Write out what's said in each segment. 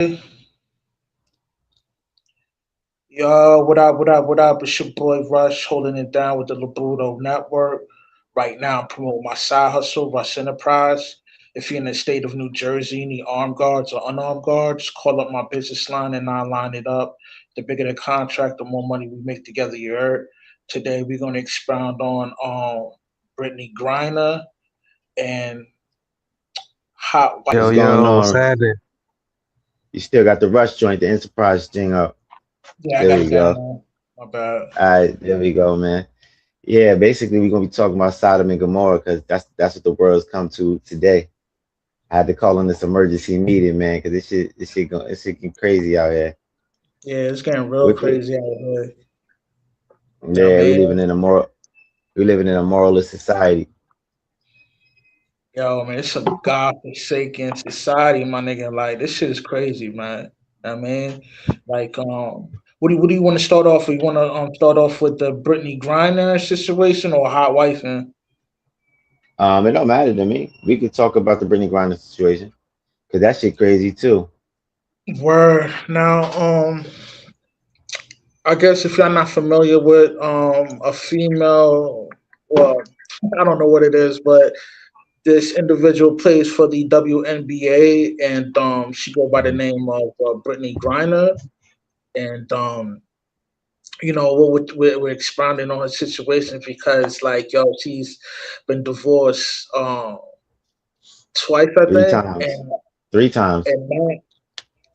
Yo, what up, what up, what up? It's your boy Rush holding it down with the Labudo Network. Right now, I'm promoting my side hustle, Rush Enterprise. If you're in the state of New Jersey, need armed guards or unarmed guards, call up my business line and I'll line it up. The bigger the contract, the more money we make together, you heard. Today, we're going to expound on Brittaney Griner and hot What's wife. going What's on? happening? You still got the rush joint, the enterprise thing up. Yeah, I There got we it go. down there. My bad. All right, there we go, man. Yeah, basically we're gonna be talking about Sodom and Gomorrah because that's what the world's come to today. I had to call on this emergency meeting, man, because this shit getting crazy out here. Yeah, it's getting real We, crazy out here. I yeah, mean, we living in a moralist society. yo, man, it's a God-forsaken society, my nigga. Like this shit is crazy, man. I mean, like, what do you want to start off with? You want to start off with the Brittany Griner situation or hot wifing? It don't matter to me. We could talk about the Brittany Griner situation because that shit crazy too. Word. Now, I guess if you're not familiar with a female, well, I don't know what it is, but this individual plays for the WNBA, and she go by the Mhm. name of Brittany Griner, and we're expounding on her situation because, like, yo, she's been divorced twice, I Three think, times, 3 times. now,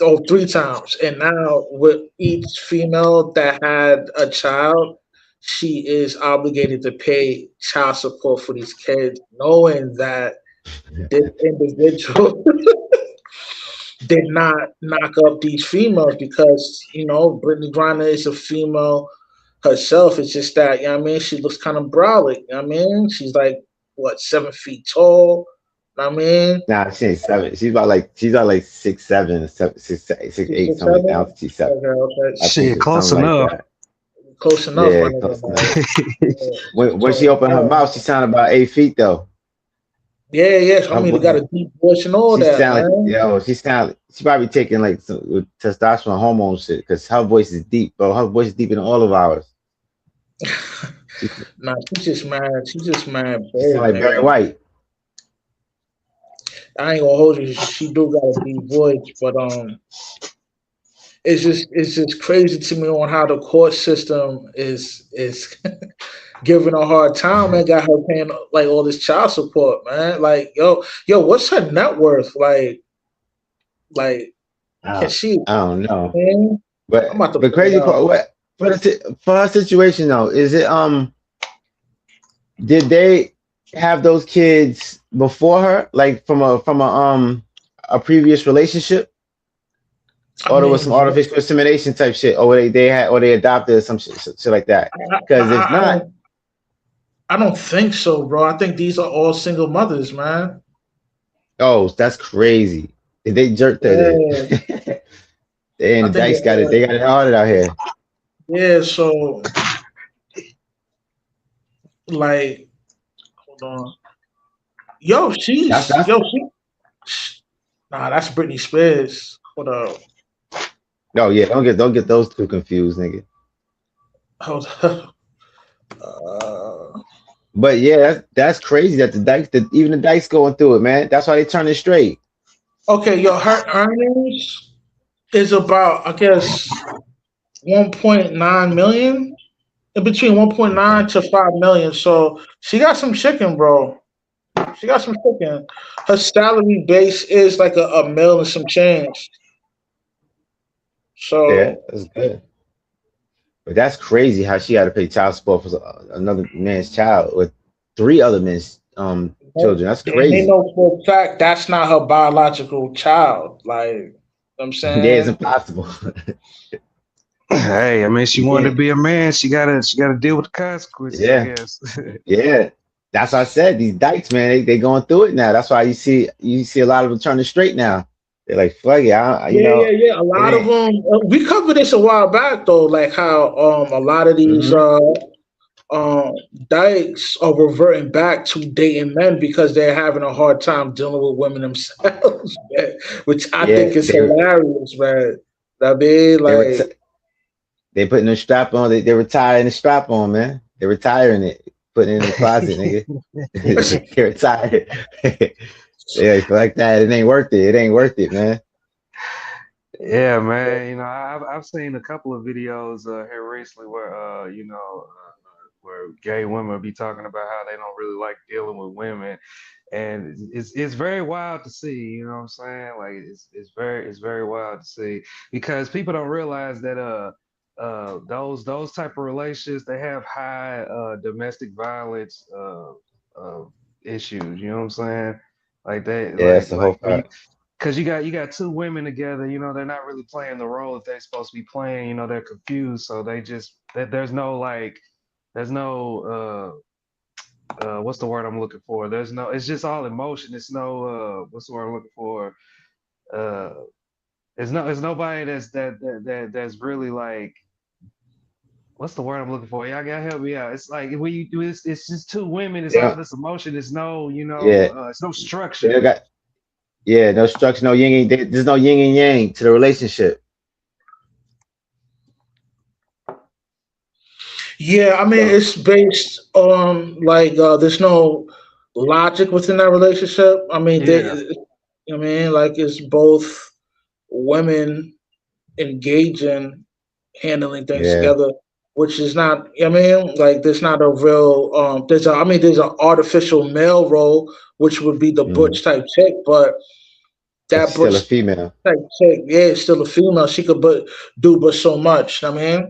oh, three times, and now with each female that had a child, she is obligated to pay child support for these kids, knowing that this individual did not knock up these females because Brittany Griner is a female herself. It's just that she looks kind of brolic. She's like what 7 feet tall. I mean, Nah, she ain't seven. She's about like 6'7", 6'8", she's something like that. I don't seven. think she's seven. Okay, okay, I think Shit, it's close something like enough. that. close enough, my Yeah, nigga. close enough. Like, yeah. When she So opened her mouth, she sounded about 8 feet though. yeah, yeah. I Her mean, they got voice, a deep voice and all she that, sound like man. yo. She probably taking like some with testosterone hormone shit because her voice is deep, bro. Her voice is deeper than all of ours. She Nah, she's just mad. She's just mad she sound bold, like Barry nigga. White. I ain't gonna hold you. She do got a deep voice, but it's just crazy to me on how the court system is giving her a hard time, man. Got her paying like all this child support, man. Like, yo, what's her net worth? Like, can I, she? I don't know, Man, I'm but about to the pull it crazy out. part, what for her situation though, is it did they have those kids before her, like from a previous relationship, I or there was mean, some artificial insemination type shit, or they had, or they adopted some shit like that? I, Because if I, I not, don't, I don't think so, bro. I think these are all single mothers, man. oh, that's crazy. They jerked her. Yeah, And I the think dice got it. They got it hard out here. yeah. So, like, hold on, yo, That's nah, that's Britney Spears. Hold up. no, yeah. Don't get those two confused, nigga. Hold up. Uh, But yeah, that's crazy that that even the dice going through it, man. That's why they turn it straight. okay, yo, her earnings is about, I guess, 1.9 million, in between 1.9 Okay. to 5 million. So she got some chicken, bro. She got some chicken. Her salary base is like a mil and some change. Yeah, So that's good. But that's crazy how she had to pay child support for another man's child with three other men's children. That's and they crazy. know for a fact that's not her biological child. Like, you know what I'm Yeah, it's saying? impossible. Hey, I mean, she You wanted to can't. be a man. She gotta deal with the consequences, I Yeah, guess. yeah. That's what I said. These dykes, man, they going through it now. That's why you see a lot of them turning straight now. They're like, fuck it, Yeah, yeah, yeah. A it lot of ain't. them. We covered this a while back, though. Like how a lot of these Hmm. dykes are reverting back to dating men because they're having a hard time dealing with women themselves, man, which I Yeah, think is hilarious, man. I mean, they were like, they putting the strap on. They retiring the strap on, man. They're retiring it, putting it in the closet, nigga. They retired. Yeah, like that. It ain't worth it. It ain't worth it, man. Yeah, man. You know, I've seen a couple of videos here recently where where gay women be talking about how they don't really like dealing with women, and it's very wild to see. You know what I'm saying? Like it's very wild to see because people don't realize that those type of relationships they have high domestic violence issues. You know what I'm saying? Like they Yeah, that's the whole like when you fact. because you got two women together, you know, they're not really playing the role that they're supposed to be playing. You know, they're confused, so they just there's no like there's no what's the word I'm looking for? There's no it's just all emotion. It's no what's the word I'm looking for? Uh it's nobody that's really like what's the word I'm looking for? Y'all gotta help me out. It's like when you do it's just two women, it's all Yeah, this emotion, it's no, yeah. it's no They structure. don't got yeah, no structure, no yin. There's no yin and yang to the relationship. yeah, I mean, So it's based on like there's no logic within that relationship. I mean, Yeah. I mean, like it's both women engaging, handling things yeah. together, which is not. I mean, like there's not a real. There's an artificial male role, which would be the Hmm. butch type chick, but But that she's still a butch female. type chick, yeah, is still a female. She could do but so much. I mean,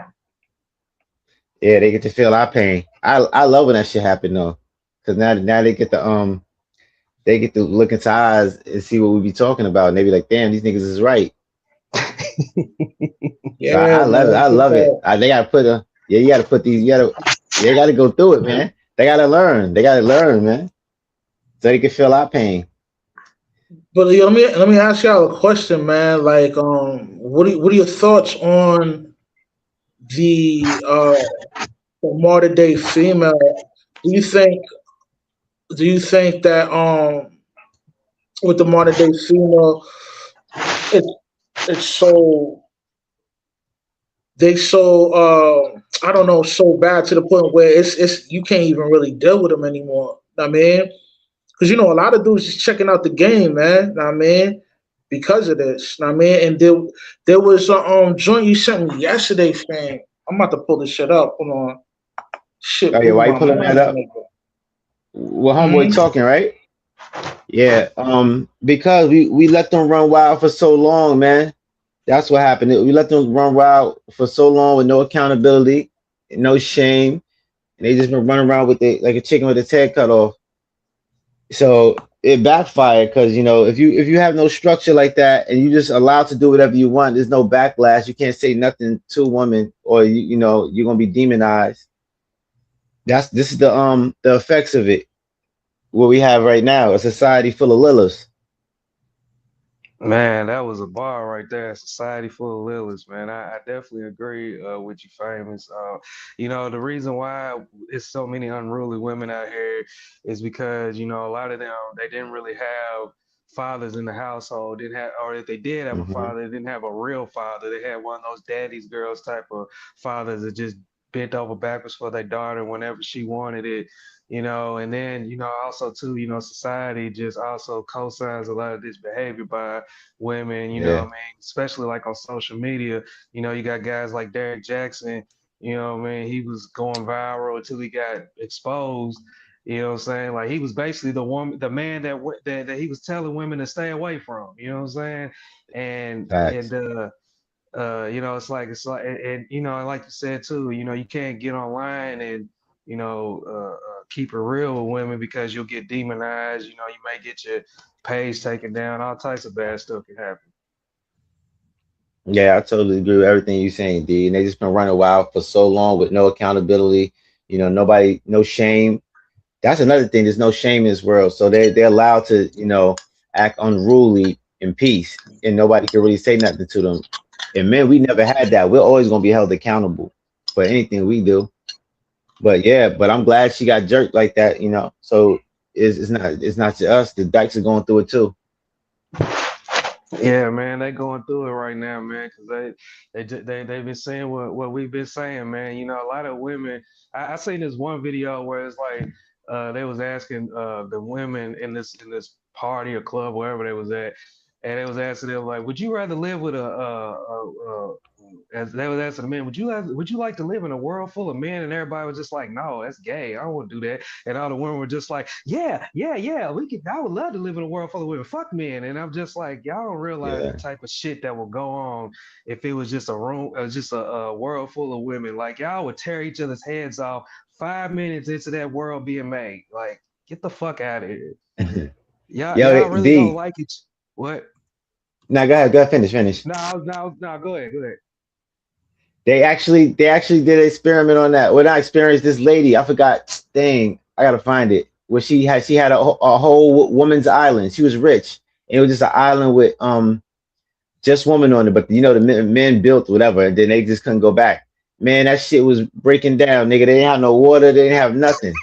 Yeah, they get to feel our pain. I love when that shit happen though, because now they get to look into our eyes and see what we be talking about, and they be like, damn, these niggas is right. So yeah, I love it. man, I love it. They gotta put a yeah. You gotta put these. They gotta go through it, man. They gotta learn. They gotta learn, man, so they can feel our pain. but let me ask y'all a question, man. Like, what are your thoughts on the modern day female? Do you think do you think that with the modern day female, it's it's so they so I don't know, so bad to the point where it's you can't even really deal with them anymore. I mean, because a lot of dudes just checking out the game, man. I mean, because of this. I mean, and there was a joint you sent me yesterday, fam. I'm about to pull this shit up. Hold on, shit Oh yeah, blew why you my pulling that mind. up? Well, homeboy Mm-hmm. talking, right? Yeah. Because we let them run wild for so long, man. That's what happened. We let them run wild for so long with no accountability, no shame, and they just been running around with it like a chicken with its head cut off. So it backfired because if you have no structure like that and you just allowed to do whatever you want, there's no backlash. You can't say nothing to a woman, or you're gonna be demonized. This is the effects of it. What we have right now, a society full of lillas. Man, that was a bar right there. Society full of lilies, man. I definitely agree with you, famous. The reason why it's so many unruly women out here is because a lot of them they didn't really have fathers in the household. Didn't have, or if they did have a Hmm. father, they didn't have a real father. They had one of those daddy's girls type of fathers that just bent over backwards for their daughter whenever she wanted it. And then also too, society just also co-signs a lot of this behavior by women, Yeah, what I mean, especially like on social media, you got guys like Derek Jackson, what I mean, he was going viral until he got exposed, what I'm saying? Like he was basically the man that he was telling women to stay away from, what I'm saying? And facts. and like you said too, you can't get online and keep it real with women because you'll get demonized. You may get your page taken down. All types of bad stuff can happen. Yeah, I totally agree with everything you're saying, D. And they just been running wild for so long with no accountability. Nobody, no shame. That's another thing. There's no shame in this world, so they're allowed to act unruly in peace, and nobody can really say nothing to them. And men, we never had that. We're always gonna be held accountable for anything we do. But yeah, but I'm glad she got jerked like that, you know. So it's not to us. The dykes are going through it too. Yeah, man, they going through it right now, man, because they've been saying what we've been saying, man. You know, a lot of women. I seen this one video where it's like they was asking the women in this party or club wherever they was at, and they was asking them like, would you rather live with as they was asking the men, would you like to live in a world full of men? And everybody was just like, no, that's gay. I don't want to do that. And all the women were just like, yeah, yeah, yeah. I would love to live in a world full of women. Fuck men. And I'm just like, y'all don't realize the Yeah. type of shit that will go on if it was just a room, just a world full of women. Like y'all would tear each other's heads off 5 minutes into that world being made. Like, get the fuck out of here. Y'all really don't D. like it. What? Now go ahead, finish. No. Go ahead. Go ahead. They actually did an experiment on that. When I experienced this lady, I forgot. Dang, I gotta find it. Where she had a whole woman's island. She was rich, and it was just an island with just women on it. But you know the men built whatever, and then they just couldn't go back. Man, that shit was breaking down, nigga. They didn't have no water. They didn't have nothing.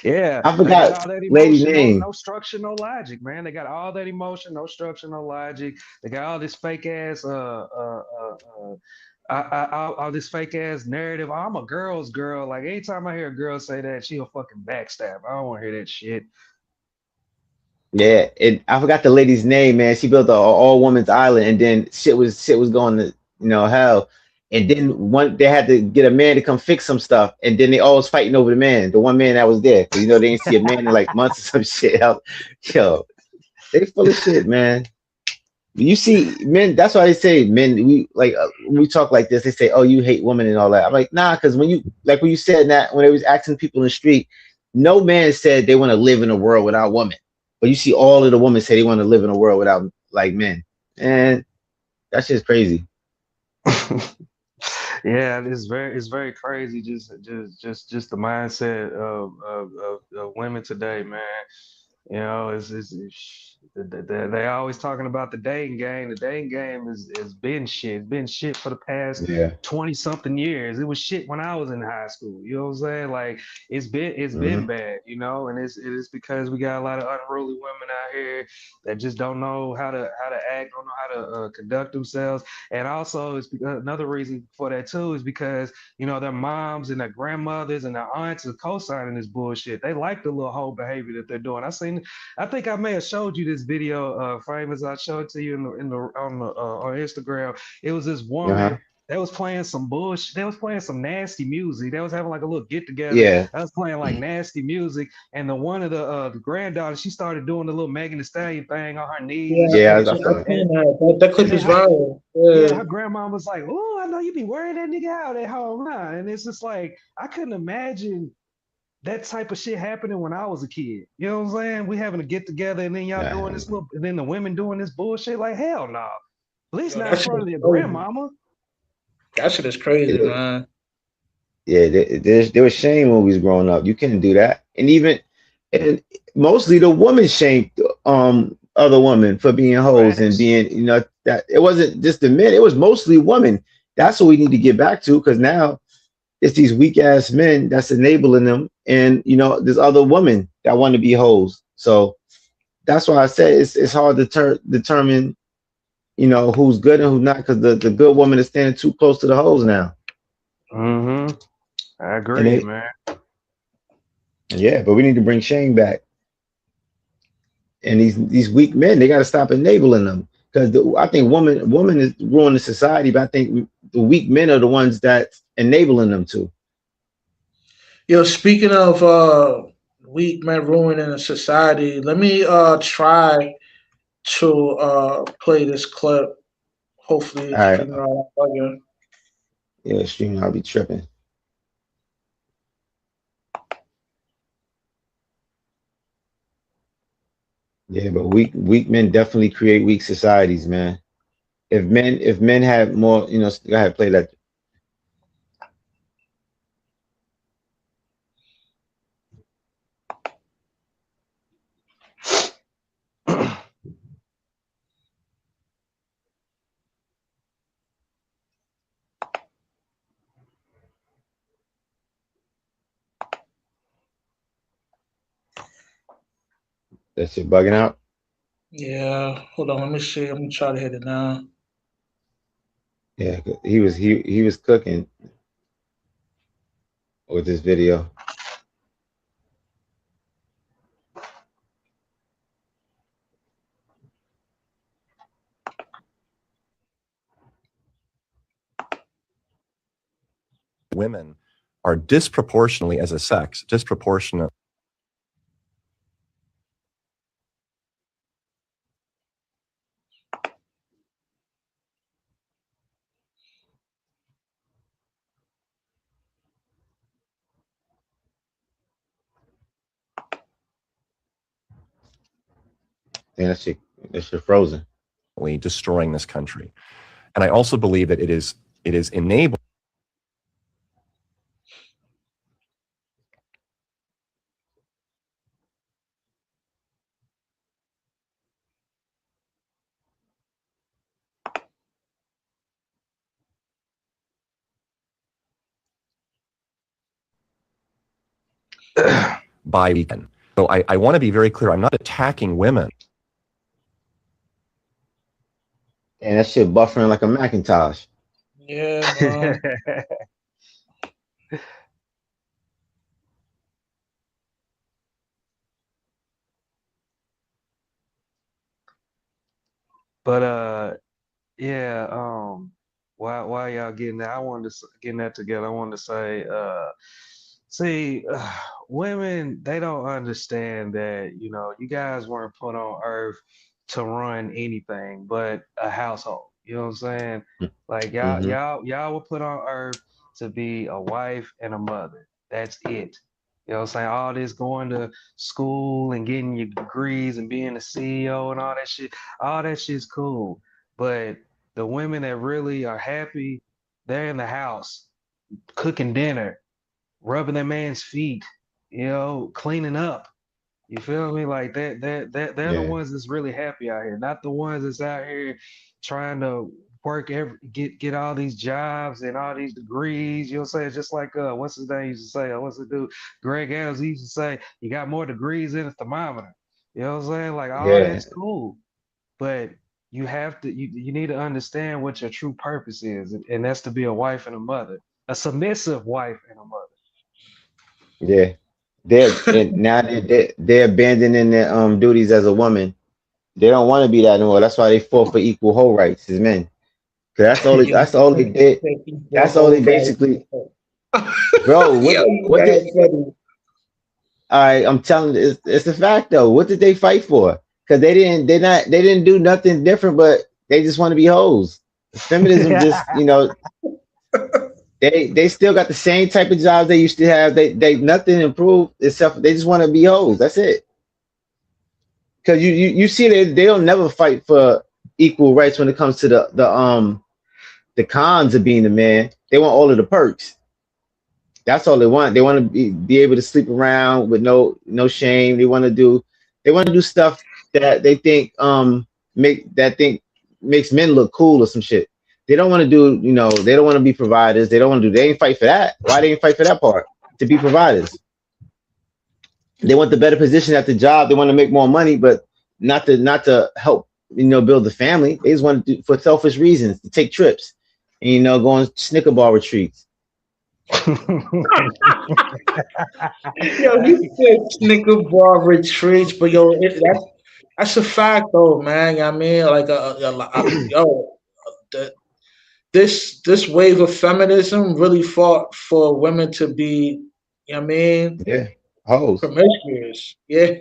Yeah, I they got forgot all that lady emotion, name. no structure, no logic, man. They got all that emotion, no structure, no logic. They got all this fake ass, all this fake ass narrative. I'm a girl's girl. Like anytime I hear a girl say that, she a fucking backstab. I don't want to hear that shit. Yeah, I forgot the lady's name, man. She built a all woman's island, and then shit was going to hell. And then one they had to get a man to come fix some stuff, and then they always fighting over the man, the one man that was there, because they didn't see a man in like months or some shit. Yo, they full of shit, man. You see, men. That's why they say men. We like when we talk like this. They say, "Oh, you hate women and all that." I'm like, nah, because when you said that when they was asking people in the street, no man said they want to live in a world without women. But you see, all of the women say they want to live in a world without like men, and that's just crazy. Yeah, it's very crazy. Just the mindset of women today, man. You know, they always talking about the dating game. The dating game is been shit. It's been shit for the past Yeah. 20 something years. It was shit when I was in high school. You know what I'm saying? Like it's been Hmm. bad, you know, and it is because we got a lot of unruly women out here that just don't know how to act, don't know how to conduct themselves. And also it's another reason for that too is because their moms and their grandmothers and their aunts are co-signing this bullshit. They like the little whole behavior that they're doing. I think I may have showed you this video, famous. I showed it to you on Instagram. It was this Uh woman huh. that was playing some bullshit. They was playing some nasty music. They was having like a little get together. Yeah. I was playing like nasty music, and the one of the granddaughters, she started doing the little Megan Thee Stallion thing on her knees Yeah, and Yeah. shit. I I feel And seen that. That and clip then is viral. yeah, Yeah. her grandma was like, "Oh, I know you be wearing that nigga out at home, huh?" And it's just like I couldn't imagine that type of shit happening when I was a kid. You know what I'm saying? We having to get together and then y'all doing nah, this little, and then the women doing this bullshit. Like hell no, at least Yo, not that in shit front is of your crazy. grandmama. That shit is crazy, it, man. yeah. There was shame when we was growing up. You couldn't do that, and mostly the woman shamed other women for being hoes and Facts. being that it wasn't just the men. It was mostly women. That's what we need to get back to because now it's these weak ass men that's enabling them, and there's other women that want to be hoes. So that's why I say it's hard to determine who's good and who's not because the good woman is standing too close to the hoes now, Mm-hmm. I and agree, they man. yeah, but we need to bring Shane back, and these weak men they got to stop enabling them because I think woman is ruining society, but I think the weak men are the ones that's enabling them to. Yo, speaking of weak men ruining a society, let me try to play this clip. Hopefully, All it's right, streaming out on yeah, stream, I'll be tripping. Yeah, but weak men definitely create weak societies, man. If men had more, go ahead, play that. That shit bugging out. Yeah, hold on, let me see. I'm gonna try to hit it now. Yeah, he was cooking with this video. Women are disproportionately as a sex, disproportionate. Damn, that shit frozen. Destroying this country. And I also believe that it is enabled by men. So I want to be very clear. I'm not attacking women. And that shit buffering like a Macintosh. Yeah, man. But yeah, while y'all getting that, I wanted to getting that together. I wanted to say, see, women, they don't understand that, you guys weren't put on earth to run anything but a household. You know what I'm saying? Like Mm-hmm. y'all were put on earth to be a wife and a mother. That's it. You know what I'm saying? All this going to school and getting your degrees and being a CEO and all that shit's cool. But the women that really are happy, they're in the house cooking dinner, rubbing their man's feet, cleaning up. You feel me? Like they're the Yeah. ones that's really happy out here, not the ones that's out here trying to get all these jobs and all these degrees. You know what I'm saying? It's just like what's his name used to say, what's the dude? Greg Adams he used to say, you got more degrees than a thermometer. You know what I'm saying? Like all Yeah. that's cool. But you need to understand what your true purpose is, and that's to be a wife and a mother, a submissive wife and a mother. Yeah. They're abandoning their duties as a woman. They don't want to be that anymore. That's why they fought for equal whole rights as men. Cause that's all they did. Taking for That's all whole they basically, life. bro. Yo, you What mad did funny. all right, I'm telling you, it's a fact though. What did they fight for? Because they didn't do nothing different, but they just want to be hoes. Feminism just, they still got the same type of jobs they used to have. They nothing improved except they just want to be hoes. That's it. Because you see they don't never fight for equal rights when it comes to the cons of being a man. They want all of the perks. That's all they want. They want to be able to sleep around with no shame. They want to do stuff that they think makes men look cool or some shit. They don't want to do, they don't want to be providers. They don't want to do, they ain't fight for that. Why they ain't fight for that part? To be providers. They want the better position at the job. They want to make more money, but not to help, build the family. They just want to do for selfish reasons, to take trips and go on Snicker bar retreats. Yo, he said Snicker bar retreats, but yo, that's a fact though, man. I mean, like, yo, the, this wave of feminism really fought for women to be, I mean, Yeah, hoes. promiscuous. Yeah,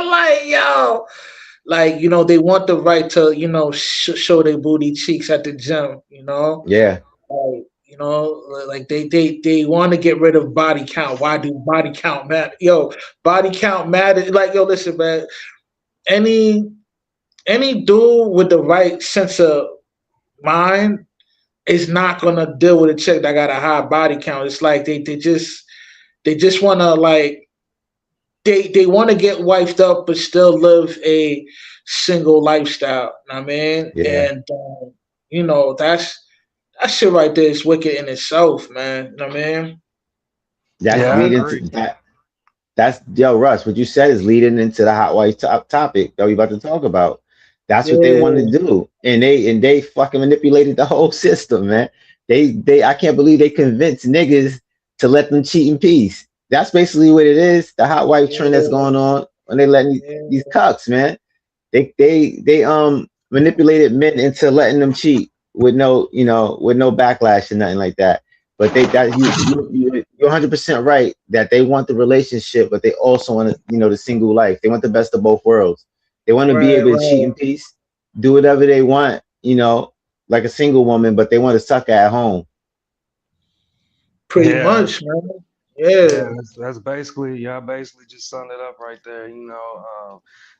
like yo, like they want the right to show their booty cheeks at the gym. Yeah, Like, like they want to get rid of body count. Why do body count matter? Yo, body count matter. Like, yo, listen, man. Any any dude with the right sense of mind is not gonna deal with a chick that got a high body count. It's like they just wanna like they want to get wifed up but still live a single lifestyle. You know what I mean, yeah. and that shit right there is wicked in itself, man. You know what I mean? That's Yeah, I leading to agree. that. That's yo, Russ. What you said is leading into the hot wife topic that we about to talk about. That's what they want to Yeah, do, and they fucking manipulated the whole system, man. They I can't believe they convinced niggas to let them cheat in peace. That's basically what it is. The hot wife trend that's yeah, going on when they letting these yeah. cucks, man. They manipulated men into letting them cheat with no, you know, with no backlash and nothing like that. But they that you're 100% right that they want the relationship, but they also want to, you know, the single life. They want the best of both worlds. They want to be Right, able to cheat right. in peace, do whatever they want, you know, like a single woman, but they want to suck at home. Pretty Yeah, much, man. Yeah. yeah, that's basically y'all basically just summed it up right there,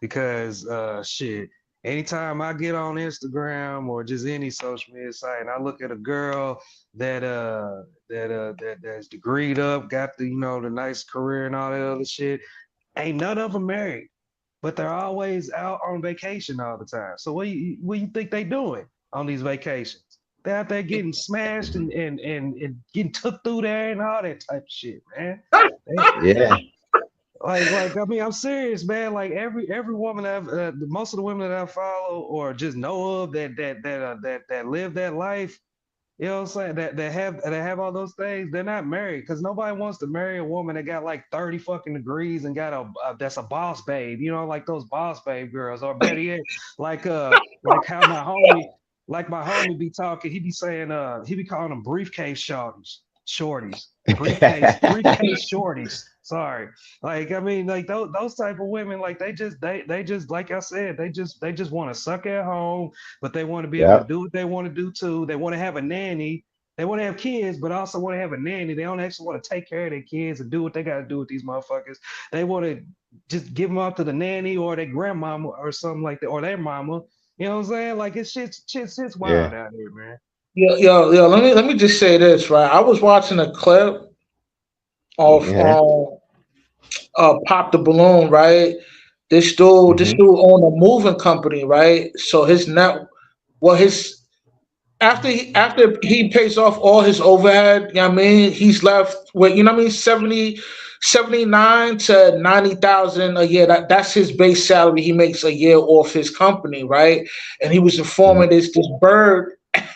because shit, anytime I get on Instagram or just any social media site and I look at a girl that's degreed up, got the the nice career and all that other shit, ain't none of them married, but they're always out on vacation all the time. So what you think they doing on these vacations? They're out there getting smashed and getting took through there and all that type of shit, man. They- Yeah, like I mean, I'm serious, man. Like every woman most of the women that I follow or just know of that live that life, you know what I'm saying? That have all those things. They're not married because nobody wants to marry a woman that got like 30 fucking degrees and got a that's a boss babe. You know, like those boss babe girls, or better yet, like how my homie be talking. He be saying he be calling them briefcase shorties, briefcase shorties. Sorry, like I mean, like those type of women, like they just like I said, they just want to suck at home, but they want to be able to yep, do what they want to do too. They want to have a nanny. They want to have kids, but also want to have a nanny. They don't actually want to take care of their kids and do what they got to do with these motherfuckers. They want to just give them off to the nanny or their grandmama or something like that, or their mama. You know what I'm saying? Like it's shit's yeah, wild out here, man. Yo. Let me just say this, right? I was watching a clip of yeah, Pop the Balloon, right? This hmm, dude owned a moving company, right? So his net, well, his after he pays off all his overhead, you know what I mean, he's left with, you know what I mean, 79 to 90,000 a year. That's his base salary he makes a year off his company, right? And he was yeah, informing this bird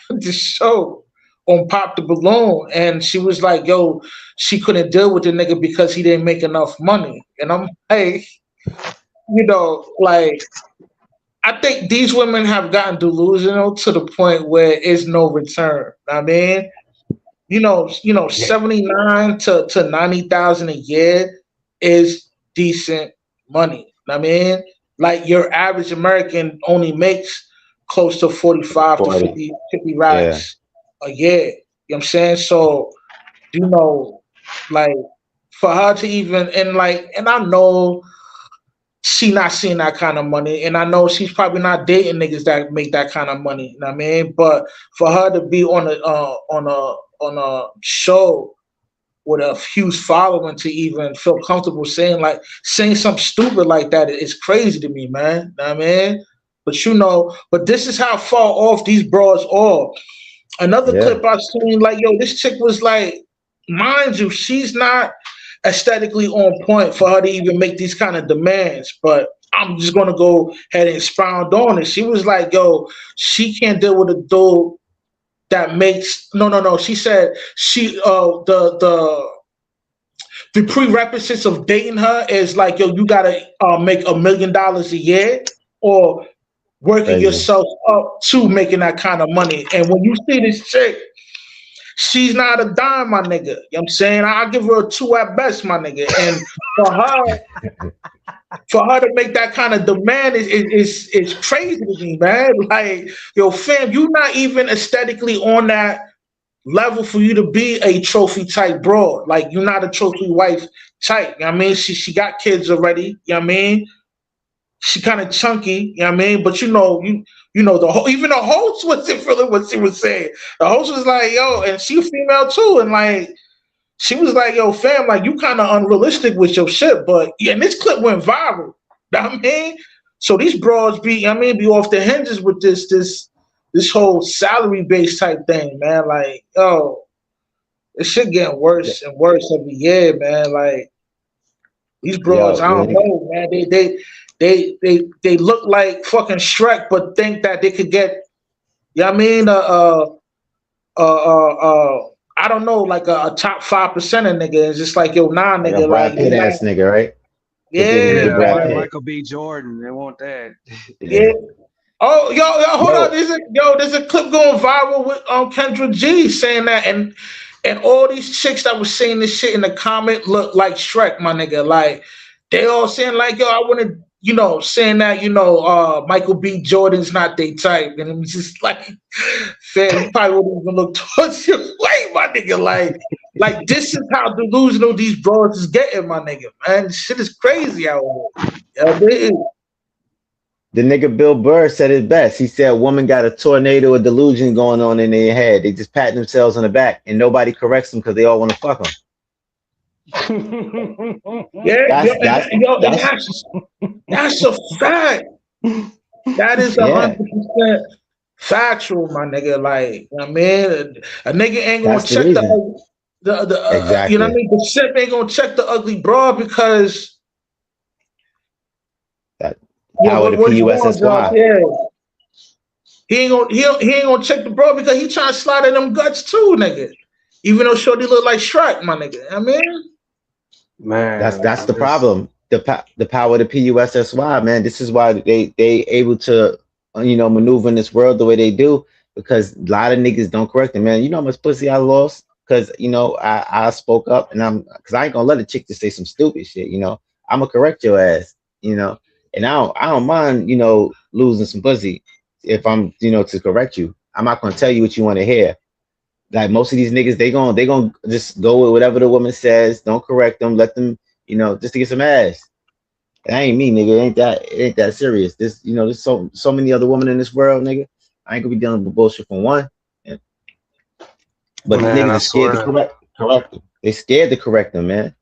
this show on Pop the Balloon, and she was like, "Yo, she couldn't deal with the nigga because he didn't make enough money." And I'm like, like I think these women have gotten delusional to the point where it's no return. I mean, 79 to 90,000 a year is decent money. I mean, like your average American only makes close to 45 to 40, 50 yeah, racks a year. You know what I'm saying? So, you know, like for her to even and I know she not seeing that kind of money, and I know she's probably not dating niggas that make that kind of money. You know what I mean? But for her to be on a show with a huge following to even feel comfortable saying something stupid like that is crazy to me, man. You know what I mean? But this is how far off these bros are. Another yeah, clip I seen, like, yo, this chick was like, mind you, she's not aesthetically on point for her to even make these kind of demands. But I'm just gonna go ahead and expound on it. She was like, yo, she can't deal with a dude that makes no. She said the prerequisites of dating her is like, yo, you gotta make $1 million a year or working crazy. yourself up to making that kind of money. And when you see this chick, she's not a dime, my nigga. You know what I'm saying? I'll give her a two at best, my nigga. And for her, for her to make that kind of demand is crazy to me, man. Like, yo, fam, you not even aesthetically on that level for you to be a trophy type broad. Like, you're not a trophy wife type. You know what I mean? She got kids already. You know what I mean? She kind of chunky, you know what I mean? But even the host wasn't feeling what she was saying. The host was like, yo, and she female too, and like she was like, yo, fam, like you kind of unrealistic with your shit. But yeah, and this clip went viral. You know what I mean? So these broads be off the hinges with this whole salary based type thing, man. Like, yo, this shit getting worse and worse every year, man. Like, These bros, I don't Yo, know, man. They look like fucking Shrek, but think that they could get. You know what I mean? I don't know, like a top 5% of nigga. It's just like, yo, nah, like a nigga, like Brad Pitt you like, ass nigga, right? They think they yeah, get Yeah, Brad like man, Pitt. Michael B. Jordan. They want that. yeah. Yeah. Oh, yo, hold on. Yo, There's a clip going viral with Kendra G saying that, and all these chicks that was saying this shit in the comment look like Shrek, my nigga. Like they all saying like, yo, I want to, saying that, Michael B. Jordan's not they type, and it was just like, fam, you probably wouldn't even look towards your way, my nigga. Like this is how delusional these bros is getting, my nigga. Man, shit is crazy out here. Yeah, the nigga Bill Burr said it best. He said, "Woman got a tornado of delusion going on in their head. They just patting themselves on the back, and nobody corrects them because they all want to fuck them." yeah, yo, and That's that's a fact. That is yeah. 100% factual, my nigga. Like, you know what I mean, a nigga ain't gonna That's the check reason. you know what I Exactly. mean. The simp ain't gonna check the ugly broad because That power to what he wants out PUSSY. there. He ain't gonna check the broad because he trying to slide in them guts too, nigga. Even though Shorty look like Shrek, my nigga. I mean, That's Man, the this problem. The power to PUSSY, man. This is why they able to maneuver in this world the way they do because a lot of niggas don't correct them, man. You know how much pussy I lost because I spoke up and because I ain't gonna let a chick just say some stupid shit. I'm gonna correct your ass. And I don't mind losing some pussy if I'm to correct you. I'm not gonna tell you what you want to hear. Like most of these niggas, they gonna just go with whatever the woman says. Don't correct them. Let them, just to get some ass. That ain't me, nigga. It ain't that serious. There's so many other women in this world, nigga. I ain't gonna be dealing with bullshit from one. And- But these man, niggas I are scared to swear. correct them. They scared to correct them, man.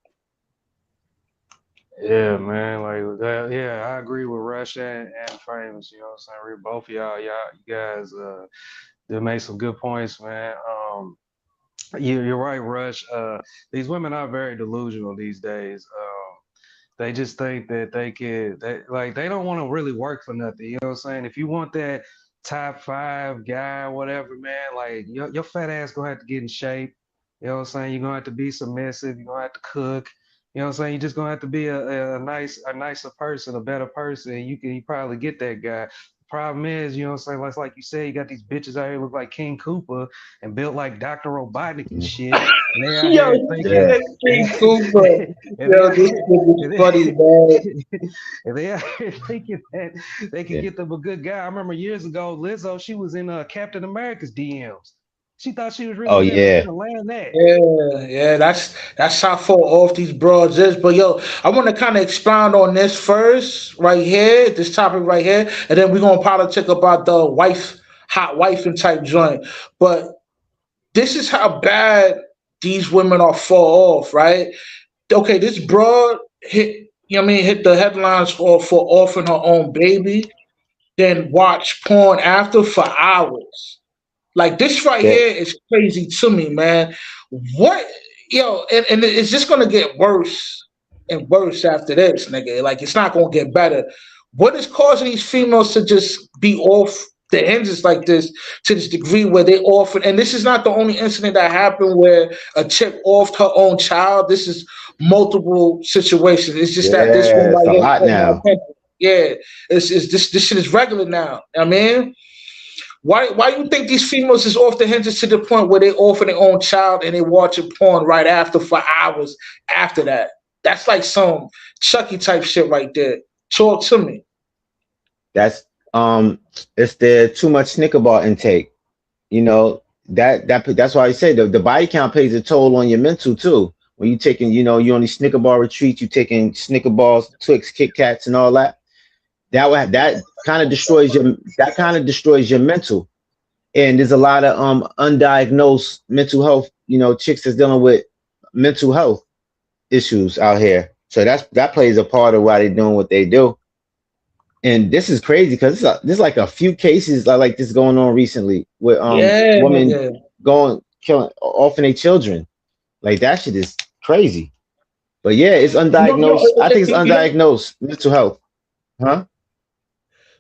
Yeah, man, like that. Yeah, I agree with Rush and Famous. You know what I'm saying? Both of you guys, they made some good points, man. You're right, Rush. These women are very delusional these days. They just think that they don't want to really work for nothing. You know what I'm saying? If you want that top 5 guy, whatever, man, like your fat ass gonna have to get in shape. You know what I'm saying? You're gonna have to be submissive. You're gonna have to cook. You know what I'm saying? You're just gonna have to be a nicer person, a better person. You probably get that guy. Problem is, you know what I'm saying? Like you said, you got these bitches out here look like King Cooper and built like Dr. Robotnik and shit. And they out yo, here he thinking Yeah, said King Cooper. and they Yo, out this here nigga's and funny, they, man. and they out here thinking that they could yeah. get them a good guy. I remember years ago, Lizzo, she was in Captain America's DMs. She thought she was really Oh finna yeah, land that. Yeah, that's how far off these broads is. But yo, I want to kind of expound on this first, right here, this topic right here, and then we're gonna politic about the hot wife and type joint. But this is how bad these women are fall off, right? Okay, this broad hit, hit the headlines for offering her own baby, then watch porn after for hours. Like this right that here is crazy to me, man. What, and it's just gonna get worse and worse after this, nigga. Like it's not gonna get better. What is causing these females to just be off the hinges like this to this degree where they offer? And this is not the only incident that happened where a chick offed her own child. This is multiple situations. It's just that this one yeah, it's right a here lot caught my now. attention. Yeah, it's this shit is regular now. I mean, why you think these females is off the hinges to the point where they offer their own child and they watching porn right after for hours after that? That's like some Chucky type shit right there. Talk to me. That's it's the too much Snicker bar intake. That's why I say the body count plays a toll on your mental too. When you taking, you only Snicker bar retreats, you taking Snicker bars, Twix, Kit Kats, and all that. That kind of destroys your mental. And there's a lot of undiagnosed mental health, chicks that's dealing with mental health issues out here. So that plays a part of why they're doing what they do. And this is crazy because there's like a few cases like this going on recently with Yeah, women nigga. going killing offing their children. Like that shit is crazy. But yeah, it's No, no, undiagnosed. I think it's undiagnosed mental health. Huh?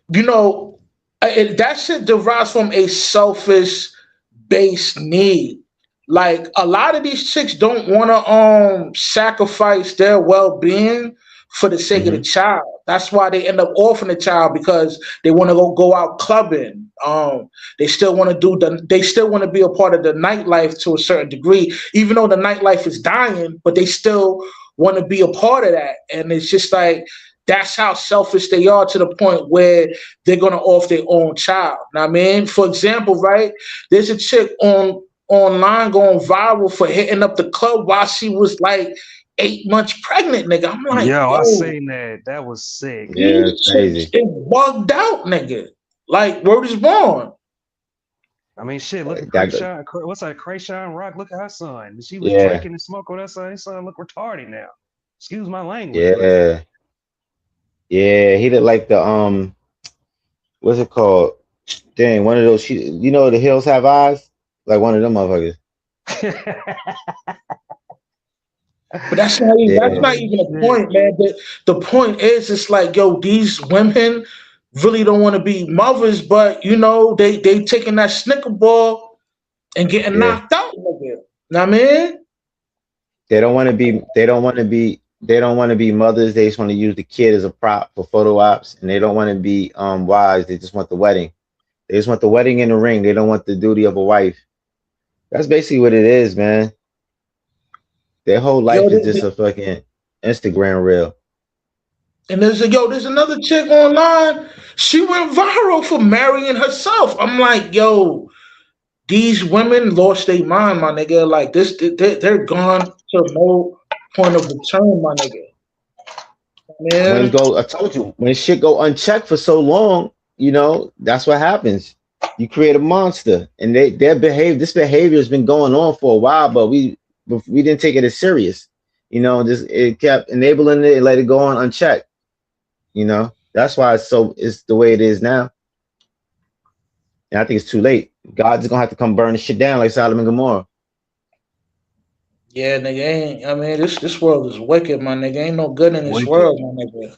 you know, that shit derives from a selfish base need. Like a lot of these chicks don't want to sacrifice their well being for the sake of the Hmm. child. That's why they end up offing the child because they want to go out clubbing. They still want to they still want to be a part of the nightlife to a certain degree, even though the nightlife is dying, but they still want to be a part of that. And it's just like that's how selfish they are to the point where they're gonna off their own child. Now, I mean, for example, right? There's a chick online going viral for hitting up the club while she was like 8 months pregnant, nigga. I'm like, Yo, I yo, seen that. That was sick. Yeah, these chicks crazy. is bugged out, nigga. Like, word is born. I mean, shit. Look at That, Krayshawn. What's that? Krayshawn Rock. Look at her son. She was yeah, drinking and smoking with her son. His son look retarded now. Excuse my language, but yeah, yeah. He did like the what's it called? Dang, one of those. You know, the hills have eyes. Like one of them motherfuckers. But that's Yeah, not oh even the shit. point, man. The point is, it's like, yo, these women really don't want to be mothers, but you know, they taking that snicker ball and getting yeah. knocked out, nigga. Know what I mean? They don't want to be. They don't want to be. They don't want to be mothers. They just want to use the kid as a prop for photo ops, and they don't want to be wives. They just want the wedding. They just want the wedding and the ring. They don't want the duty of a wife. That's basically what it is, man. Their whole Yo, life is just a fucking Instagram reel. and there's another chick online. She went viral for marrying herself. I'm like, yo, these women lost their mind, my nigga. Like this, they're gone to no point of return, my nigga. When it Man, go, I told you, when shit go unchecked for so long, that's what happens. You create a monster, and this behavior has been going on for a while, but we didn't take it as serious. Just it kept enabling it and let it go on unchecked. That's why it's the way it is now. And I think it's too late. God's gonna have to come burn the shit down like Sodom and Gomorrah. yeah, nigga. Ain't I mean this world is wicked, my nigga. Ain't no good in this Wicked. world, my nigga.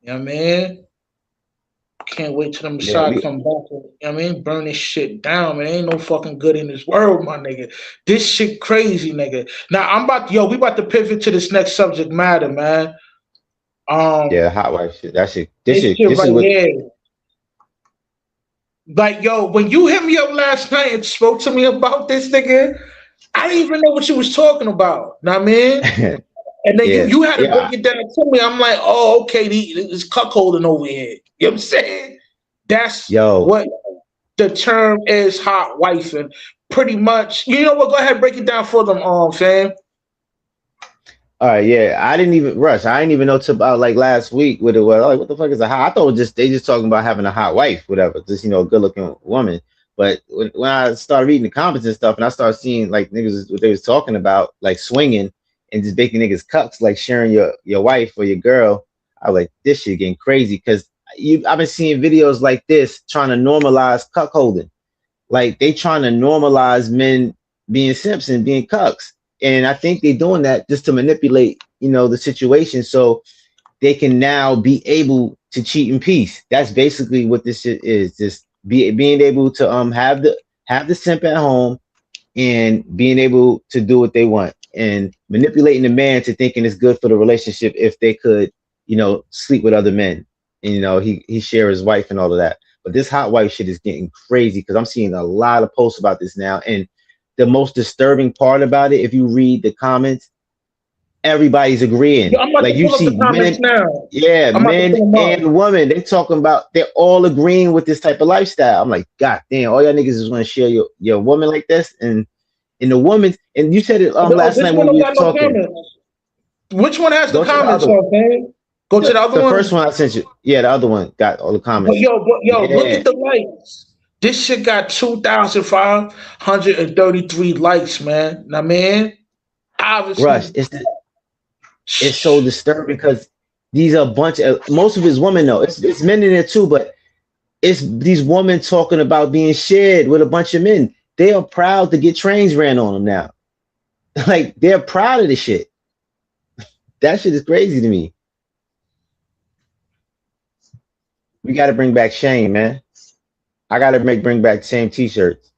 You know what I mean? Can't wait till the Yeah, Messiah come back. You know what I mean? Burn this shit down, man. Ain't no fucking good in this world, my nigga. This shit crazy, nigga. Now we about to pivot to this next subject matter, man. yeah, hot wife shit. That shit. This This shit. shit This is right what. here. Like, yo, when you hit me up last night and spoke to me about this, nigga, I didn't even know what you was talking about. Know what I mean? And then you Yeah, you had to break yeah. it down to me. I'm like, oh, okay, this cuckolding over here. You know what I'm saying? That's Yo, what the term is, hot wifing. Pretty much. You know what? Go ahead, break it down for them, fam. all right, yeah. I didn't even rush. I didn't even know till about like last week what it was. Like, what the fuck is a hot? I thought they just talking about having a hot wife, whatever. Just a good looking woman. But when I started reading the comments and stuff, and I started seeing like niggas what they was talking about, like swinging and just making niggas cucks, like sharing your wife or your girl. I was like, this shit getting crazy because I've been seeing videos like this trying to normalize cuckolding. Like they trying to normalize men being simps and being cucks. And I think they're doing that just to manipulate, the situation so they can now be able to cheat in peace. That's basically what this shit is. Just being able to have the simp at home and being able to do what they want and manipulating the man to thinking it's good for the relationship if they could, sleep with other men. And, he share his wife and all of that. But this hot wife shit is getting crazy because I'm seeing a lot of posts about this now. And the most disturbing part about it, if you read the comments, everybody's agreeing. Yo, I'm about Like to you pull up see the comments men, now. yeah, I'm about to men pull them up. and women, they're all agreeing with this type of lifestyle. I'm like, God damn, all y'all niggas is want to share your woman like this. And the woman, and you said it Oh, last this night one when don't we were got no talking. comments. Which one has the Go to the comments, other one. fam? Go to the other The first one. one I sent you. Yeah, the other one got all the comments. But yo, look Yeah. at the likes. This shit got 2,533 likes, man. Now, man, Rush, obviously, it's so disturbing because these are a bunch of most of his women though. It's men in there too, but it's these women talking about being shared with a bunch of men. They are proud to get trains ran on them now. Like they're proud of the shit. That shit is crazy to me. We got to bring back Shane, man. I got to bring back Shane t-shirts.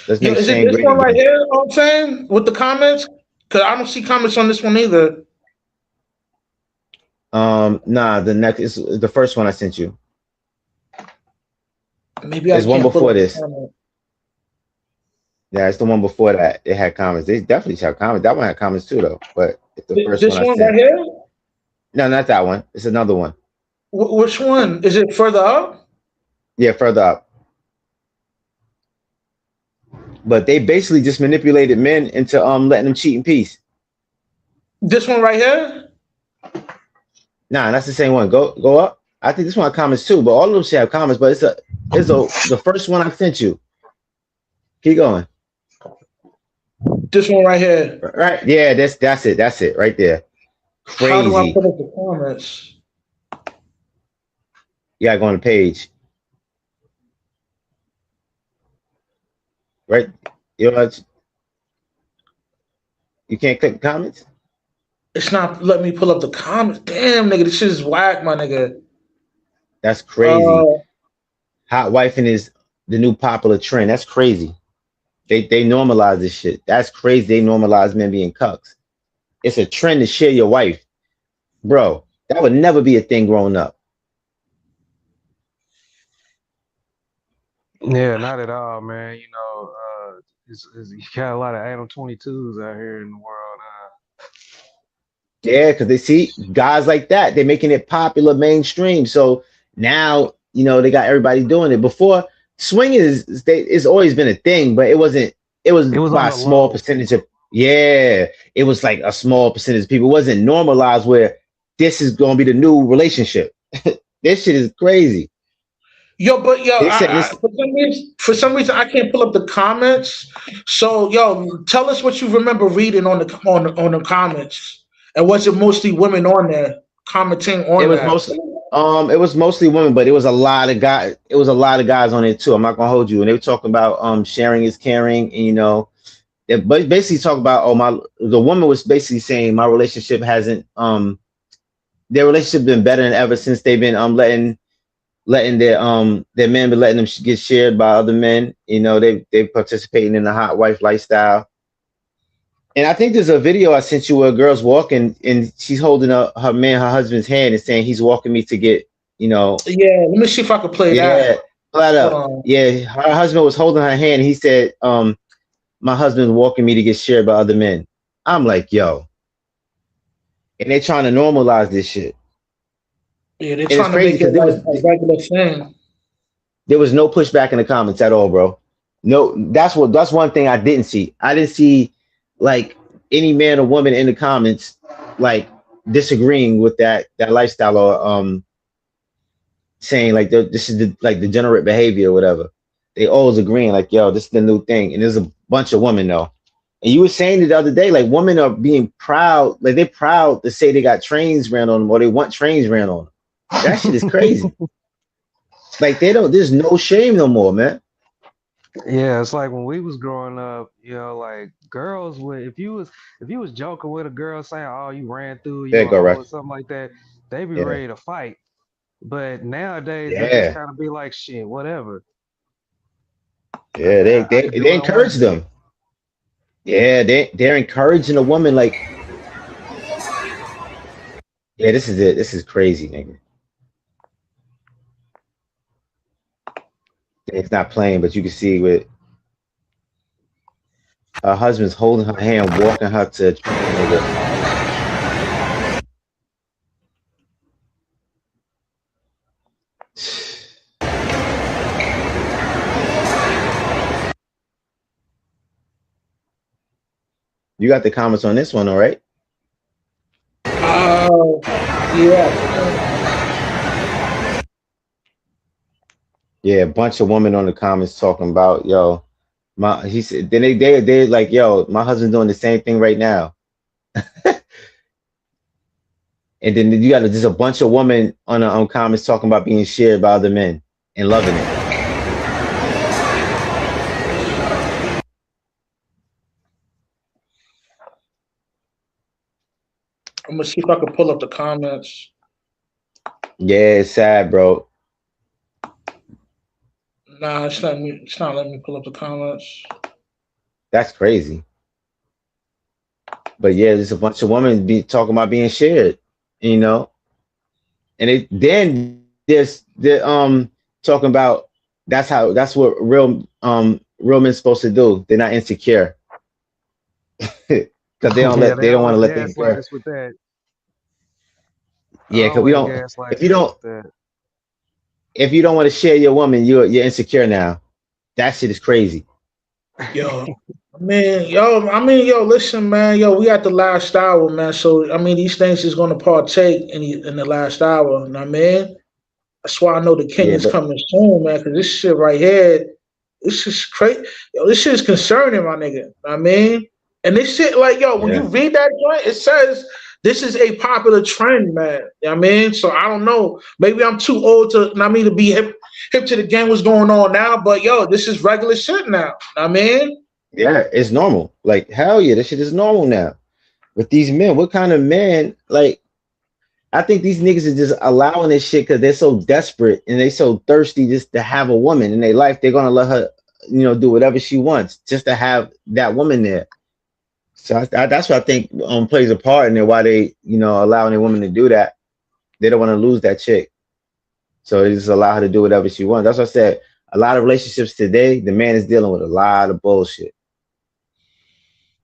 Let's Yo, make is it Shane this great one right again. here? You know what I'm saying with the comments, because I don't see comments on this one either. Nah, the next is the first one I sent you. Maybe I There's one can't pull before up the this. comment. Yeah, it's the one before that. It had comments. They definitely have comments. That one had comments too, though. But it's the first one This I one right sent. here. No, not that one. It's another one. Which one? Is it further up? Yeah, further up. But they basically just manipulated men into letting them cheat in peace. This one right here? Nah, that's the same one. Go up. I think this one has comments too, but all of them should have comments. But it's the first one I sent you. Keep going. This one right here. Right? Yeah, that's it. That's it right there. How do I Crazy. put up the comments? You gotta go on the page. Right? You can't click comments? It's not letting me pull up the comments. Damn, nigga, this shit is whack, my nigga. That's crazy. Hot wifing is the new popular trend. That's crazy. They normalize this shit. That's crazy. They normalize men being cucks. It's a trend to share your wife. Bro, that would never be a thing growing up. Yeah, not at all, man. You know, you got a lot of Adam 22s out here in the world. Yeah, because they see guys like that, they're making it popular mainstream. So now, they got everybody doing it. Before, swinging it's always been a thing, but it was It was by on a the small low. percentage of, yeah, it was like a small percentage of people. It wasn't normalized where this is going to be the new relationship. This shit is crazy. Yo, but yo, They said this, for some reason, I can't pull up the comments. So, yo, tell us what you remember reading on the comments, and was it mostly women on there commenting it on was that? mostly it was mostly women, but it was a lot of guys. It was a lot of guys on it too. I'm not gonna hold you. And they were talking about sharing is caring, and but basically talk about the woman was basically saying my relationship hasn't their relationship been better than ever since they've been letting their men be letting them get shared by other men. They participating in the hot wife lifestyle. And I think there's a video I sent you where a girl's walking and she's holding her husband's hand and saying he's walking me to get, Yeah, let me see if I can play yeah, that. flat up. Yeah, her husband was holding her hand and he said, my husband's walking me to get shared by other men. I'm like, yo. And they're trying to normalize this shit. Yeah, they're And it's trying to crazy make it because like a regular thing. there was no pushback in the comments at all, bro. No, that's one thing I didn't see. I didn't see like any man or woman in the comments like disagreeing with that lifestyle or saying like this is the degenerate behavior or whatever. They always agreeing like, yo, this is the new thing. And there's a bunch of women though. And you were saying it the other day, like women are being proud, like they're proud to say they got trains ran on them or they want trains ran on them. That shit is crazy. Like there's no shame no more, man. Yeah, it's like when we was growing up, like girls would if you was joking with a girl saying, "Oh, you ran through, There you you a go, hoe right? or something like that," they be Yeah. ready to fight. But nowadays they just Yeah. kind of be like, "Shit, whatever." Yeah, I can do they what I want encourage to do. them. Yeah, they're encouraging a woman like, yeah, this is it. This is crazy, nigga. It's not playing, but you can see with her husband's holding her hand, walking her to a train, nigga. You got the comments on this one, all right? Yeah. Yeah, a bunch of women on the comments talking about, yo, he said, then they like, yo, my husband's doing the same thing right now. And then you got just a bunch of women on comments talking about being shared by other men and loving it. I'm gonna see if I can pull up the comments. Yeah, it's sad, bro. Nah, it's not letting me pull up the comments. That's crazy. But yeah, there's a bunch of women be talking about being shared, you know, and then they're talking about that's what real men's supposed to do. They're not insecure because Yeah, they they don't want to always let their gaslight girl. us with that. Yeah, because we Always don't. gaslight If you us don't with that. if you don't want to share your woman, you're insecure now. That shit is crazy. Yo, listen, man, we at the last hour, man. So these things is gonna partake in the last hour. You know what I mean? That's why I know the king Yeah, is but coming soon, man. Because this shit right here, this is crazy. Yo, this shit is concerning, my nigga. You know what I mean? And this shit, like, when you yeah, read that joint, it says this is a popular trend, man. You know what I mean? So I don't know. Maybe I'm too old to be hip to the game what's going on now. But this is regular shit now. You know what I mean? yeah, it's normal. Like hell yeah, this shit is normal now. With these men, what kind of men like? I think these niggas are just allowing this shit because they're so desperate and they so thirsty just to have a woman in their life. They're gonna let her, do whatever she wants just to have that woman there. So that's what I think plays a part in it. Why they, allowing a woman to do that. They don't want to lose that chick, so they just allow her to do whatever she wants. That's what I said. A lot of relationships today, the man is dealing with a lot of bullshit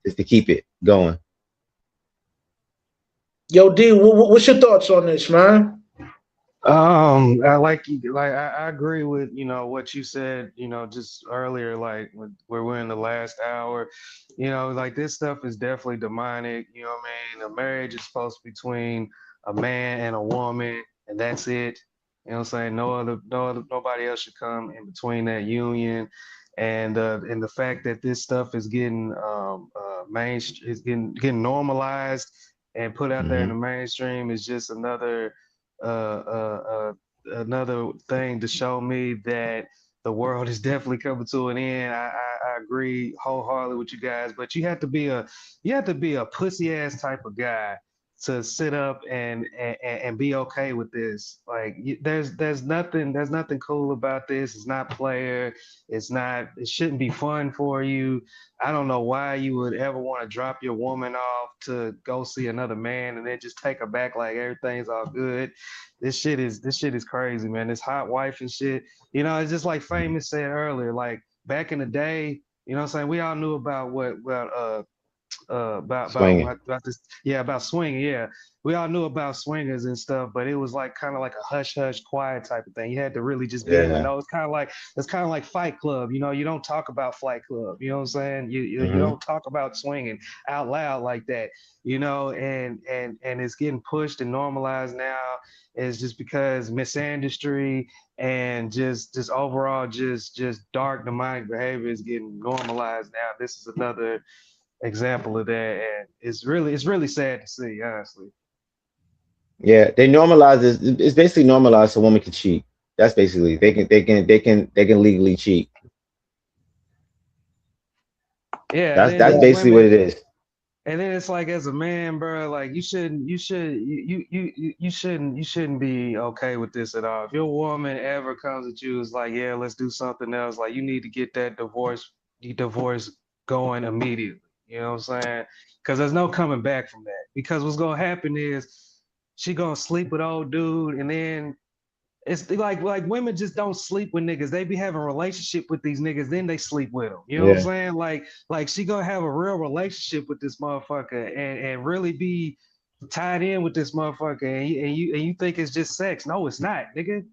just to keep it going. Yo, D, what's your thoughts on this, man? I like I agree with what you said just earlier, like where we're in the last hour, like this stuff is definitely demonic. You know what I mean? A marriage is supposed to be between a man and a woman, and that's it. You know what I'm saying? Nobody else should come in between that union, and the fact that this stuff is getting is getting normalized and put out there in Hmm. the mainstream is just uh, uh, uh, another thing to show me that the world is definitely coming to an end. I agree wholeheartedly with you guys, but you have to be a pussy ass type of guy to sit up and be okay with this. Like there's nothing cool about this. It's not player. It shouldn't be fun for you. I don't know why you would ever want to drop your woman off to go see another man and then just take her back like everything's all good. This shit is crazy, man. This hot wife and shit. It's just like Famous said earlier. Like back in the day, what I'm saying, we all knew about what Swinging. about this, yeah, about swinging, yeah, we all knew about swingers and stuff, but it was like kind of like a hush hush quiet type of thing. You had to really just be in the Yeah. know. It's kind of like Fight Club. You don't talk about Fight Club. You know what I'm saying? You Hmm. don't talk about swinging out loud like that. And it's getting pushed and normalized now. It's just because misandry and just overall just dark demonic behavior is getting normalized now. This is another example of that, and it's really sad to see, honestly. Yeah, they normalize this. It's basically normalized so women can cheat. That's basically they can legally cheat. Yeah, and That's then that's these basically what women, it is. and then it's like as a man, bro, like you shouldn't be okay with this at all. If your woman ever comes at you, is like, yeah, let's do something else. Like you need to get that divorce going immediately. You know what I'm saying? Because there's no coming back from that. Because what's gonna happen is she gonna sleep with old dude, and then it's like women just don't sleep with niggas. They be having a relationship with these niggas, then they sleep with them. You know what I'm Yeah, saying? Like she gonna have a real relationship with this motherfucker and really be tied in with this motherfucker, and you think it's just sex. No, it's not, nigga.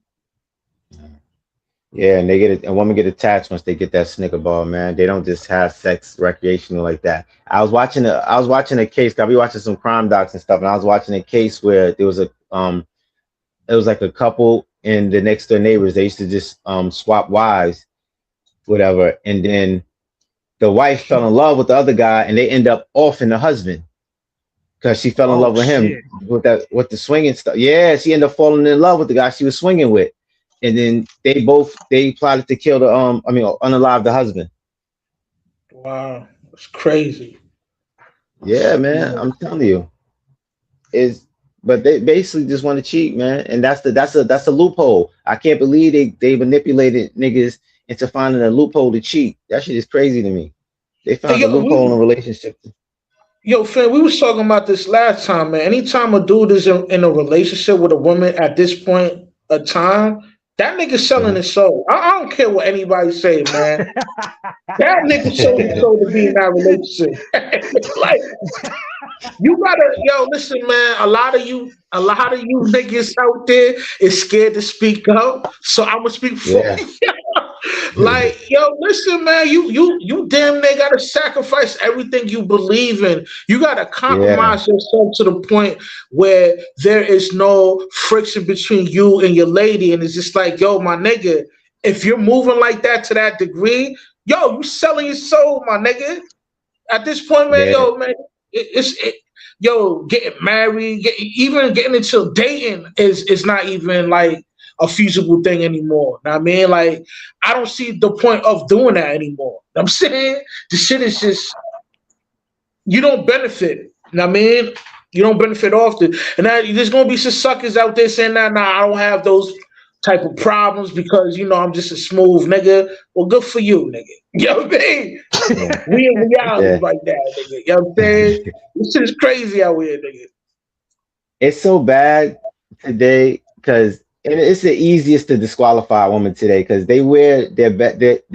yeah, and a woman get attached once they get that Snicker bar, man. They don't just have sex recreational like that. I was watching a case. 'Cause I be watching some crime docs and stuff, and I was watching a case where there was it was like a couple and the next door neighbors. They used to just swap wives, whatever, and then the wife fell in love with the other guy, and they end up offing the husband because she fell in Oh love with him shit. with the swinging stuff. Yeah, she ended up falling in love with the guy she was swinging with, and then they plotted to kill unalive the husband. Wow, it's crazy. Yeah, man, Yeah. I'm telling you, is, but they basically just want to cheat, man. And that's a loophole. I can't believe they manipulated niggas into finding a loophole to cheat. That shit is crazy to me. They Hey, found a loophole in a relationship. yo, Finn, we was talking about this last time, man. Anytime a dude is in a relationship with a woman at this point of time, that nigga selling Mhm. his soul. I don't care what anybody say, man. That nigga sold his soul to be in that relationship. Like, you gotta, yo, listen, man. A lot of you niggas out there is scared to speak up. So I'm gonna speak for Yeah. you. Like, yo, listen, man. You damn near gotta sacrifice everything you believe in. You gotta Yeah. compromise yourself to the point where there is no friction between you and your lady, and it's just like, yo, my nigga. If you're moving like that to that degree, yo, you selling your soul, my nigga. At this point, man, Yeah. yo, man, yo, getting married, even getting into dating is not even like a feasible thing anymore. Know what I mean, like, I don't see the point of doing that anymore. Know what I'm saying the shit is just you don't benefit. Know what I mean, you don't benefit often, and that, there's gonna be some suckers out there saying that. Nah, I don't have those type of problems because I'm just a smooth nigga. Well, good for you, nigga. You know what I mean? Yeah. We in reality Yeah. right now, nigga. You know what I'm saying? This shit is crazy out here, nigga. It's so bad today because it's the easiest to disqualify a woman today because they wear they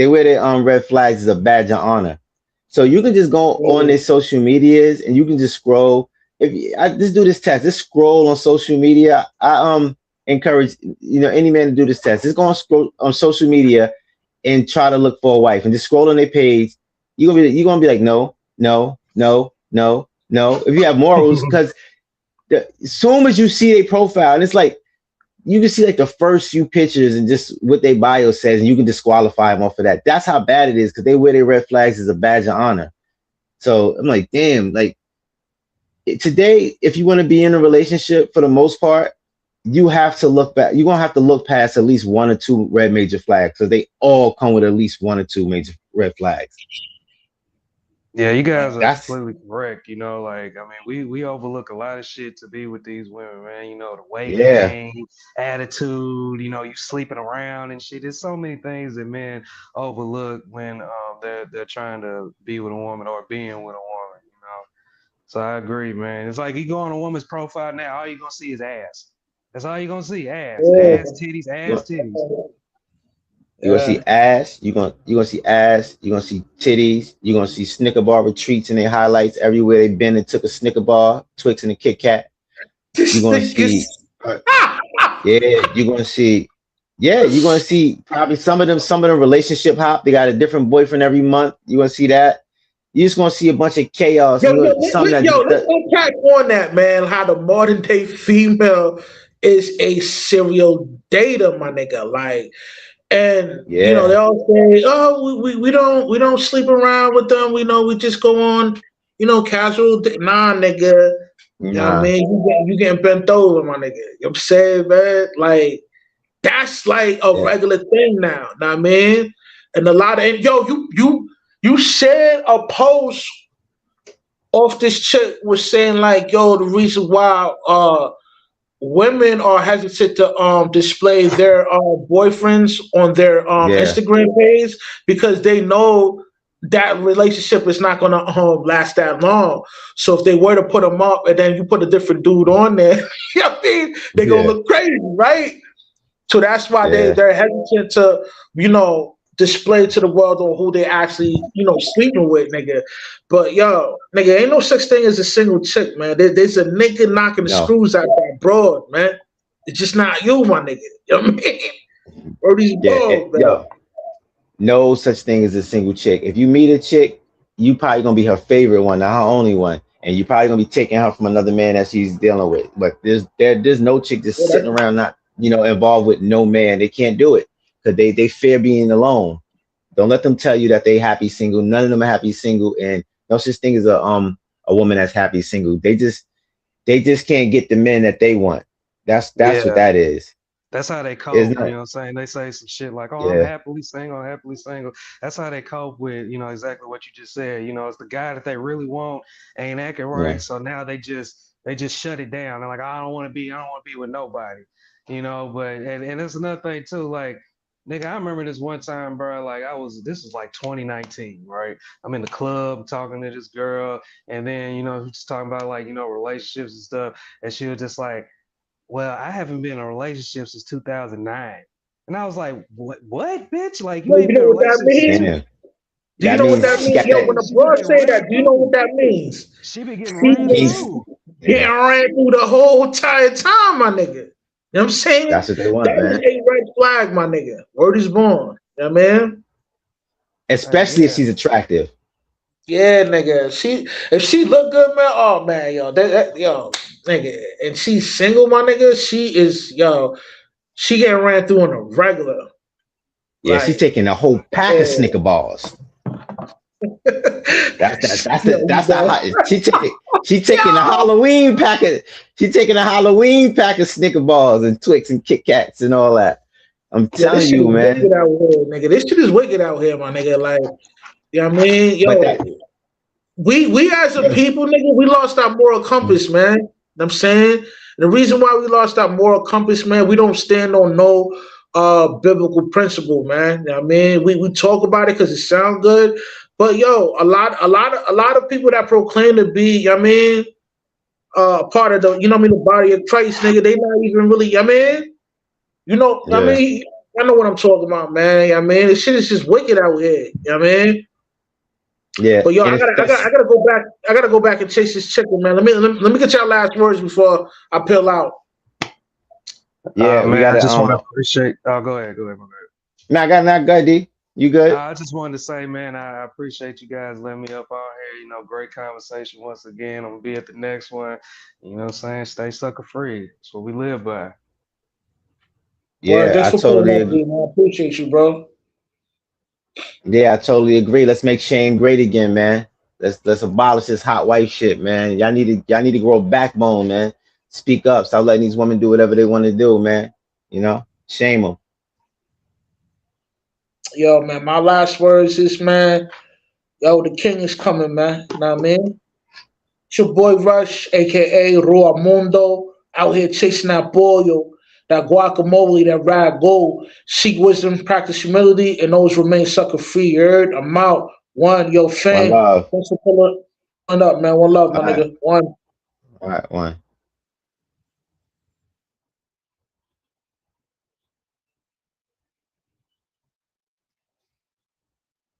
wear their red flags as a badge of honor. So you can just go on their social medias and you can just scroll. If I just do this test, just scroll on social media. I encourage any man to do this test. Just go on scroll on social media and try to look for a wife and just scroll on their page. You're gonna be like no, no, no, no, no. If you have morals, because as soon as you see a profile, and it's like you can see like the first few pictures and just what their bio says, and you can disqualify them off of that. That's how bad it is because they wear their red flags as a badge of honor. So I'm like, damn, like today, if you want to be in a relationship for the most part, you have to look back. You're gonna have to look past at least one or two red major flags because they all come with at least one or two major red flags. Yeah, you guys are That's completely correct. Like, I mean, we overlook a lot of shit to be with these women, man. The weight yeah, gain, attitude, you sleeping around and shit. There's so many things that men overlook when they're trying to be with a woman or being with a woman. So I agree, man. It's like you go on a woman's profile now, all you're gonna see is ass. That's all you're gonna see. Ass, titties, ass, titties. you're gonna see Yeah. ass. You're gonna see ass. You're gonna see titties. You're gonna see Snicker bar retreats and their highlights everywhere they've been and took a Snicker bar, Twix and a Kit Kat. You're This gonna nigga's see, yeah. You're gonna see probably some of them relationship hop. They got a different boyfriend every month. You're gonna see that. You're just gonna see a bunch of chaos. Yo, You yo, know, something that just let's unpack on that, man. How the modern day female is a serial dater, my nigga. Like, and they yeah, all say, "Oh, we don't sleep around with them. We know we just go on, casual. Nah, nigga. You know what I nah, mean? You getting bent over, my nigga. You know what I'm saying, man? Like, that's like a yeah, regular thing now. Know what I mean? And a lot of yo, you shared a post off this chick was saying like, yo, the reason why women are hesitant to display their boyfriends on their yeah, Instagram page because they know that relationship is not gonna last that long. So if they were to put them up and then you put a different dude on there, you know what I mean? They gonna yeah, look crazy, right? So that's why yeah, they're hesitant to, display to the world on who they actually, sleeping with, nigga. But yo, nigga, ain't no such thing as a single chick, man. There's a nigga knocking the no, screws out that broad, man. It's just not you, my nigga. You know what I mean? Or these yeah, balls, man. yo, no such thing as a single chick. If you meet a chick, you probably gonna be her favorite one, not her only one, and you probably gonna be taking her from another man that she's dealing with. But there's no chick just Yeah, sitting around not involved with no man. They can't do it because they fear being alone. Don't let them tell you that they happy single. None of them are happy single, and no such thing as a woman that's happy single. They just can't get the men that they want. That's what Yeah. that is. That's how they It's cope, you not. know what I'm saying? They say some shit like, oh, I'm Yeah. happily single, I'm happily single. That's how they cope with, exactly what you just said. It's the guy that they really want ain't acting Yeah. right. So now they just they just shut it down. They're like, I don't want to be with nobody, you know. But and that's another thing too. Like, nigga, I remember this one time, bro. Like, this was like 2019, right? I'm in the club talking to this girl, and then just talking about like relationships and stuff, and she was just like, well, I haven't been in a relationship since 2009. And I was like, what, bitch? Like, you Well, ain't you been in know a what that relationship? means? Damn. Do you That know what means that she means? got Yo, that. when a She been boss getting say ran that, do you know what through. that means? She been getting She ran was He's through. getting yeah. ran through the whole entire time, my nigga. You know what I'm saying? That's what they want, That is man. a red flag, my nigga. Word is born. You know what I mean? Especially if Yeah. she's attractive. Yeah, nigga. If she look good, man. Oh man, yo, yo, nigga. And she's single, my nigga. She is, yo. She getting ran through on a regular. Yeah, she's Like, taking a whole pack of yeah. Snicker balls. You That's the know? hot. She taking a Yo, Halloween packet. She taking a Halloween pack of Snicker balls and Twix and Kit Kats and all that. I'm yo, this telling shit you, is man. wicked out here, nigga. This shit is wicked out here, my nigga. Like, you know what I mean? But that, Yo, we as a people, nigga, we lost our moral compass, man. You know what I'm saying? The reason why we lost our moral compass, man, we don't stand on no biblical principle, man. You know what I mean? We talk about it because it sounds good. But yo, a lot of people that proclaim to be, you know what I mean, part of the, you know what I mean, the body of Christ, nigga, they not even really, you know what I mean? I yeah, mean, I know what I'm talking about, man. You know what I mean, this shit is just wicked out here. You know what I mean? yeah, But yo, and it's I that's gotta go back. I gotta go back and chase this chicken, man. Let me get y'all last words before I peel out. yeah. We Man, I gotta just want to appreciate. Oh, go ahead. My bad. Man, I got not good, D. You good? I just wanted to say, man, I appreciate you guys letting me up on here. Great conversation once again. I'm gonna be at the next one. You know what I'm saying? Stay sucker free. That's what we live by. Word, Yeah, thanks I for pulling totally up, agree. dude, man. I appreciate you, bro. Yeah, I totally agree. Let's make Shane great again, man. Let's abolish this hot wife shit, man. Y'all need to grow a backbone, man. Speak up. Stop letting these women do whatever they want to do, man. Shame them. Yo, man, my last words is, man, yo, the king is coming, man. You know what I mean? It's your boy Rush, aka Mundo, out here chasing that ball, yo. That guacamole, that rag gold. Seek wisdom, practice humility, and always remain sucker free. You heard? I'm out. One, yo, One fam. love. Thanks for pulling up, man. One love, my All right, nigga. One. all right, one.